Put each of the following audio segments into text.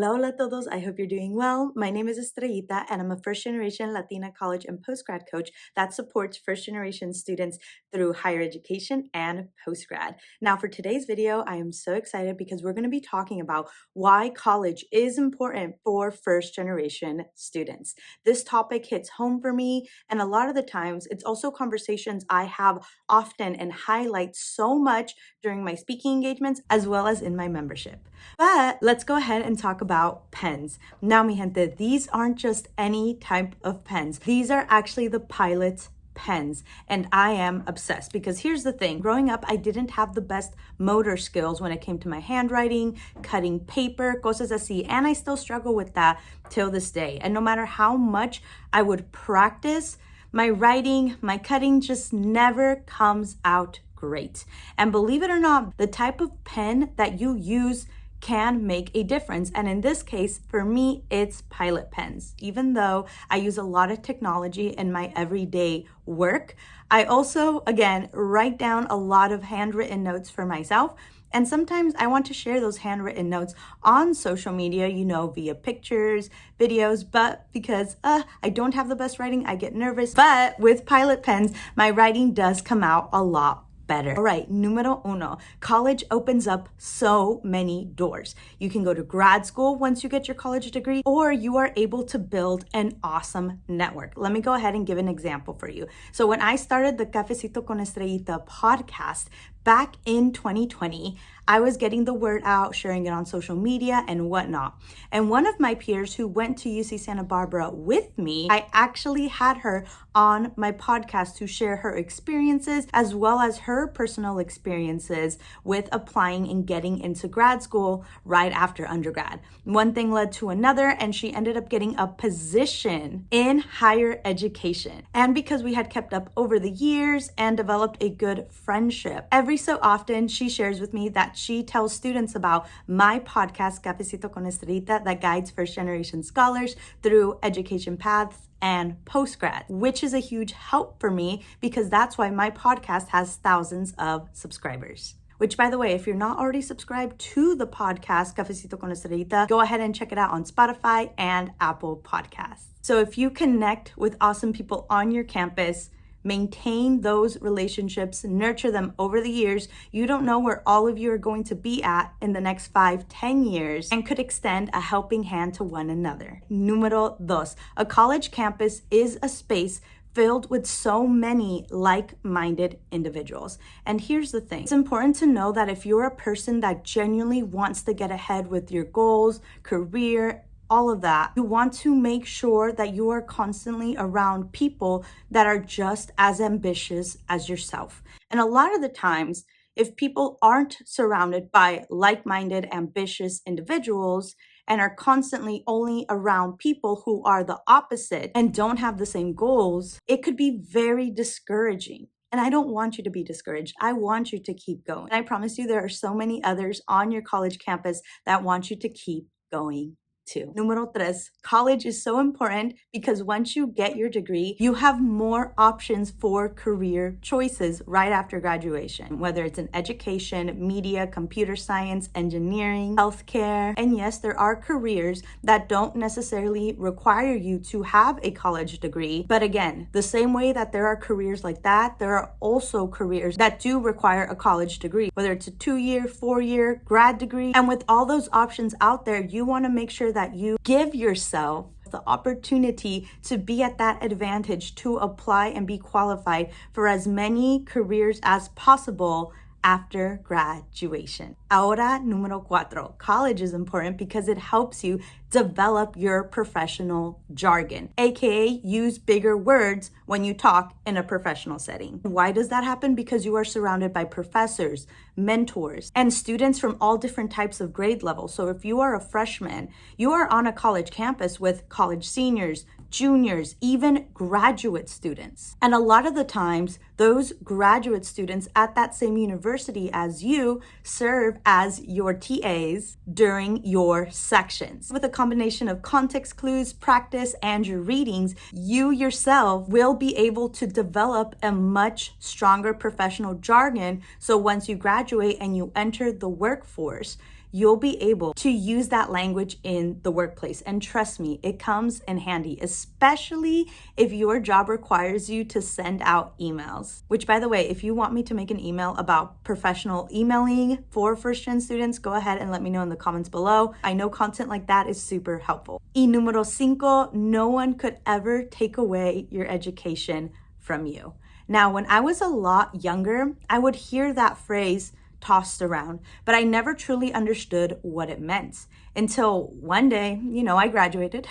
Hola, hola a todos. I hope you're doing well. My name is Estrellita, and I'm a first generation Latina college and postgrad coach that supports first generation students through higher education and postgrad. Now, for today's video, I am so excited because we're going to be talking about why college is important for first generation students. This topic hits home for me, and a lot of the times, it's also conversations I have often and highlight so much during my speaking engagements as well as in my membership. But let's go ahead and talk about pens. Now, mi gente, these aren't just any type of pens. These are actually the Pilot pens, and I am obsessed because here's the thing. Growing up, I didn't have the best motor skills when it came to my handwriting, cutting paper, cosas así, and I still struggle with that till this day. And no matter how much I would practice, my writing, my cutting just never comes out great. And believe it or not, the type of pen that you use can make a difference. And in this case, for me, it's Pilot pens. Even though I use a lot of technology in my everyday work, I also, again, write down a lot of handwritten notes for myself. And sometimes I want to share those handwritten notes on social media, via pictures, videos, but because I don't have the best writing, I get nervous. But with Pilot pens, my writing does come out a lot better. All right, numero uno, college opens up so many doors. You can go to grad school once you get your college degree, or you are able to build an awesome network. Let me go ahead and give an example for you. So when I started the Cafecito con Estrellita podcast back in 2020, I was getting the word out, sharing it on social media and whatnot. And one of my peers who went to UC Santa Barbara with me, I actually had her on my podcast to share her experiences as well as her personal experiences with applying and getting into grad school right after undergrad. One thing led to another, and she ended up getting a position in higher education. And because we had kept up over the years and developed a good friendship, every so often she shares with me that she tells students about my podcast, Cafecito con Estrellita, that guides first generation scholars through education paths and postgrad, which is a huge help for me because that's why my podcast has thousands of subscribers. Which, by the way, if you're not already subscribed to the podcast, Cafecito con Estrellita, go ahead and check it out on Spotify and Apple Podcasts. So if you connect with awesome people on your campus, maintain those relationships, nurture them over the years, you don't know where all of you are going to be at in the next 5-10 years and could extend a helping hand to one another. Numero dos, a college campus is a space filled with so many like-minded individuals. And here's the thing. It's important to know that if you're a person that genuinely wants to get ahead with your goals, career, all of that, you want to make sure that you are constantly around people that are just as ambitious as yourself. And a lot of the times, if people aren't surrounded by like-minded, ambitious individuals and are constantly only around people who are the opposite and don't have the same goals, it could be very discouraging. And I don't want you to be discouraged. I want you to keep going. And I promise you, there are so many others on your college campus that want you to keep going too. Numero tres, college is so important because once you get your degree, you have more options for career choices right after graduation, whether it's in education, media, computer science, engineering, healthcare. And yes, there are careers that don't necessarily require you to have a college degree. But again, the same way that there are careers like that, there are also careers that do require a college degree, whether it's a 2-year, 4-year grad degree. And with all those options out there, you want to make sure that you give yourself the opportunity to be at that advantage to apply and be qualified for as many careers as possible after graduation. Ahora, número cuatro, college is important because it helps you develop your professional jargon, aka use bigger words when you talk in a professional setting. Why does that happen? Because you are surrounded by professors, mentors, and students from all different types of grade levels. So if you are a freshman, you are on a college campus with college seniors, juniors, even graduate students. And a lot of the times, those graduate students at that same university as you serve as your TAs during your sections. With a combination of context clues, practice, and your readings, you yourself will be able to develop a much stronger professional jargon. So once you graduate and you enter the workforce, you'll be able to use that language in the workplace. And trust me, it comes in handy, especially if your job requires you to send out emails. Which, by the way, if you want me to make an email about professional emailing for first-gen students, go ahead and let me know in the comments below. I know content like that is super helpful. Y número 5, no one could ever take away your education from you. Now, when I was a lot younger, I would hear that phrase tossed around, but I never truly understood what it meant until one day, I graduated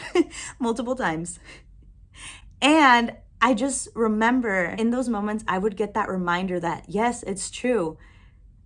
multiple times. And I just remember in those moments, I would get that reminder that, yes, it's true.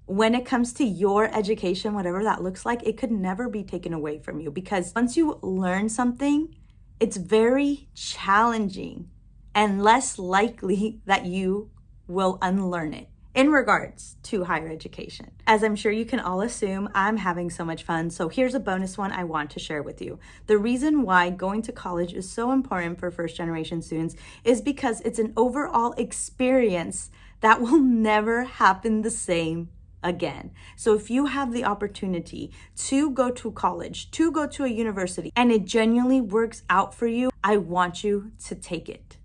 When it comes to your education, whatever that looks like, it could never be taken away from you, because once you learn something, it's very challenging and less likely that you will unlearn it. In regards to higher education, as I'm sure you can all assume, I'm having so much fun. So here's a bonus one I want to share with you. The reason why going to college is so important for first-generation students is because it's an overall experience that will never happen the same again. So if you have the opportunity to go to college, to go to a university, and it genuinely works out for you, I want you to take it,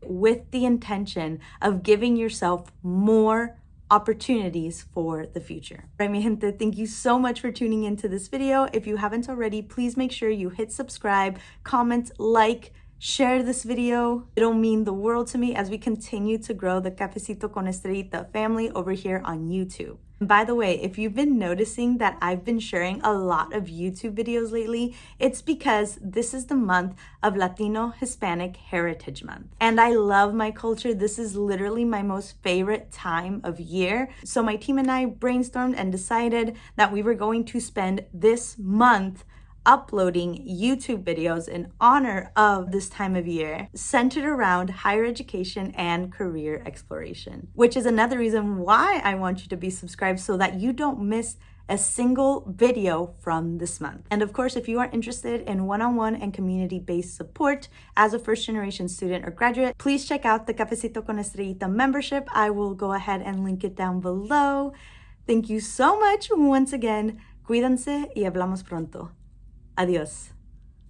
with the intention of giving yourself more opportunities for the future. Right, mi gente, thank you so much for tuning into this video. If you haven't already, please make sure you hit subscribe, comment, like, share this video. It'll mean the world to me as we continue to grow the Cafecito con Estrellita family over here on YouTube. By the way, if you've been noticing that I've been sharing a lot of YouTube videos lately, it's because this is the month of Latino Hispanic Heritage Month. And I love my culture. This is literally my most favorite time of year. So my team and I brainstormed and decided that we were going to spend this month uploading YouTube videos in honor of this time of year, centered around higher education and career exploration, which is another reason why I want you to be subscribed so that you don't miss a single video from this month. And of course, if you are interested in one-on-one and community-based support as a first-generation student or graduate, please check out the Cafecito con Estrellita membership. I will go ahead and link it down below. Thank you so much once again. Cuídense y hablamos pronto. Adiós.